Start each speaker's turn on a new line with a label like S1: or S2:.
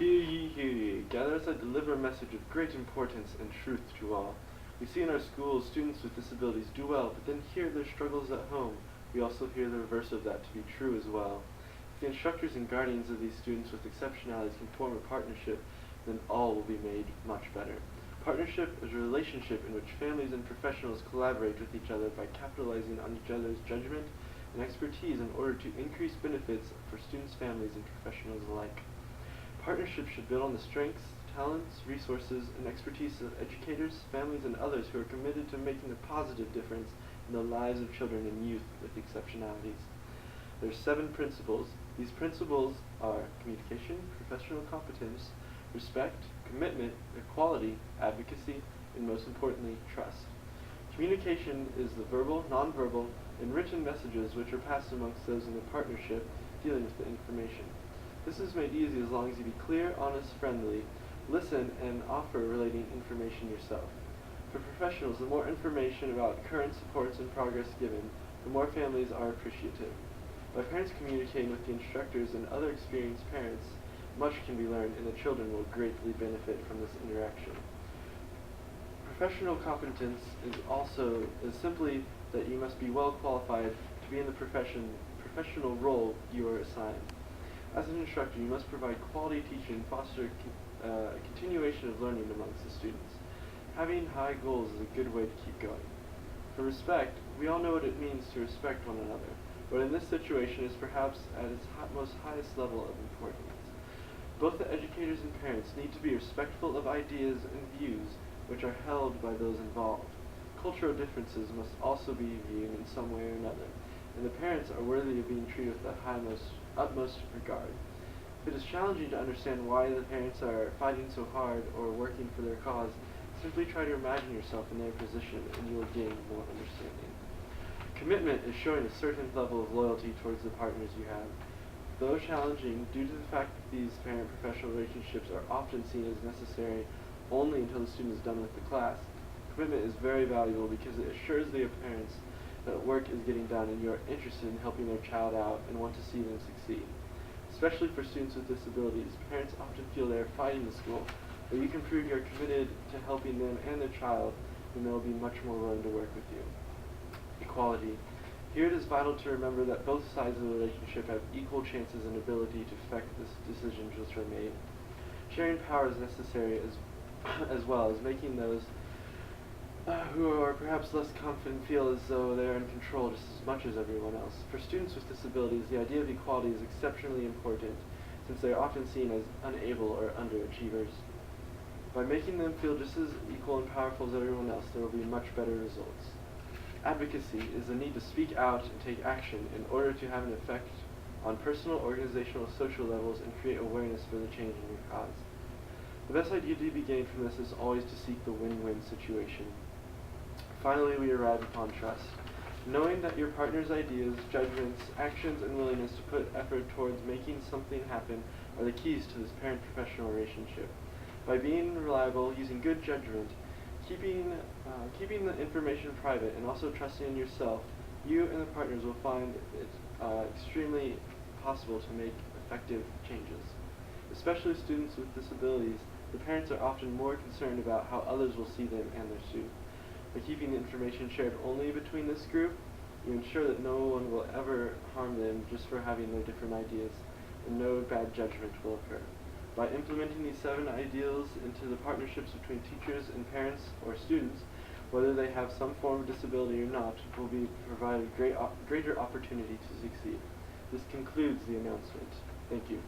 S1: Hear ye, gather as I deliver a message of great importance and truth to all. We see in our schools students with disabilities do well, but then hear their struggles at home. We also hear the reverse of that to be true as well. If the instructors and guardians of these students with exceptionalities can form a partnership, then all will be made much better. Partnership is a relationship in which families and professionals collaborate with each other by capitalizing on each other's judgment and expertise in order to increase benefits for students, families, and professionals alike. Partnerships should build on the strengths, talents, resources, and expertise of educators, families, and others who are committed to making a positive difference in the lives of children and youth with exceptionalities. There are 7 principles. These principles are communication, professional competence, respect, commitment, equality, advocacy, and most importantly, trust. Communication is the verbal, nonverbal, and written messages which are passed amongst those in the partnership dealing with the information. This is made easy as long as you be clear, honest, friendly, listen, and offer relating information yourself. For professionals, the more information about current supports and progress given, the more families are appreciative. By parents communicating with the instructors and other experienced parents, much can be learned and the children will greatly benefit from this interaction. Professional competence is simply that you must be well qualified to be in the professional role you are assigned. As an instructor, you must provide quality teaching and foster a continuation of learning amongst the students. Having high goals is a good way to keep going. For respect, we all know what it means to respect one another, but in this situation it is perhaps at its most highest level of importance. Both the educators and parents need to be respectful of ideas and views which are held by those involved. Cultural differences must also be viewed in some way or another, and the parents are worthy of being treated with the utmost regard. If it is challenging to understand why the parents are fighting so hard or working for their cause, simply try to imagine yourself in their position and you will gain more understanding. Commitment is showing a certain level of loyalty towards the partners you have. Though challenging, due to the fact that these parent-professional relationships are often seen as necessary only until the student is done with the class, commitment is very valuable because it assures the parents that work is getting done and you are interested in helping their child out and want to see them succeed. Especially for students with disabilities, parents often feel they are fighting the school, but you can prove you are committed to helping them and their child, and they will be much more willing to work with you. Equality. Here it is vital to remember that both sides of the relationship have equal chances and ability to affect the decisions which are made. Sharing power is necessary as well as making those who are perhaps less confident feel as though they are in control just as much as everyone else. For students with disabilities, the idea of equality is exceptionally important since they are often seen as unable or underachievers. By making them feel just as equal and powerful as everyone else, there will be much better results. Advocacy is the need to speak out and take action in order to have an effect on personal, organizational, social levels and create awareness for the change in your cause. The best idea to be gained from this is always to seek the win-win situation. Finally, we arrive upon trust. Knowing that your partner's ideas, judgments, actions, and willingness to put effort towards making something happen are the keys to this parent-professional relationship. By being reliable, using good judgment, keeping the information private, and also trusting in yourself, you and the partners will find it extremely possible to make effective changes. Especially students with disabilities, the parents are often more concerned about how others will see them and their student. By keeping the information shared only between this group, you ensure that no one will ever harm them just for having their different ideas, and no bad judgment will occur. By implementing these 7 ideals into the partnerships between teachers and parents or students, whether they have some form of disability or not, will be provided greater opportunity to succeed. This concludes the announcement. Thank you.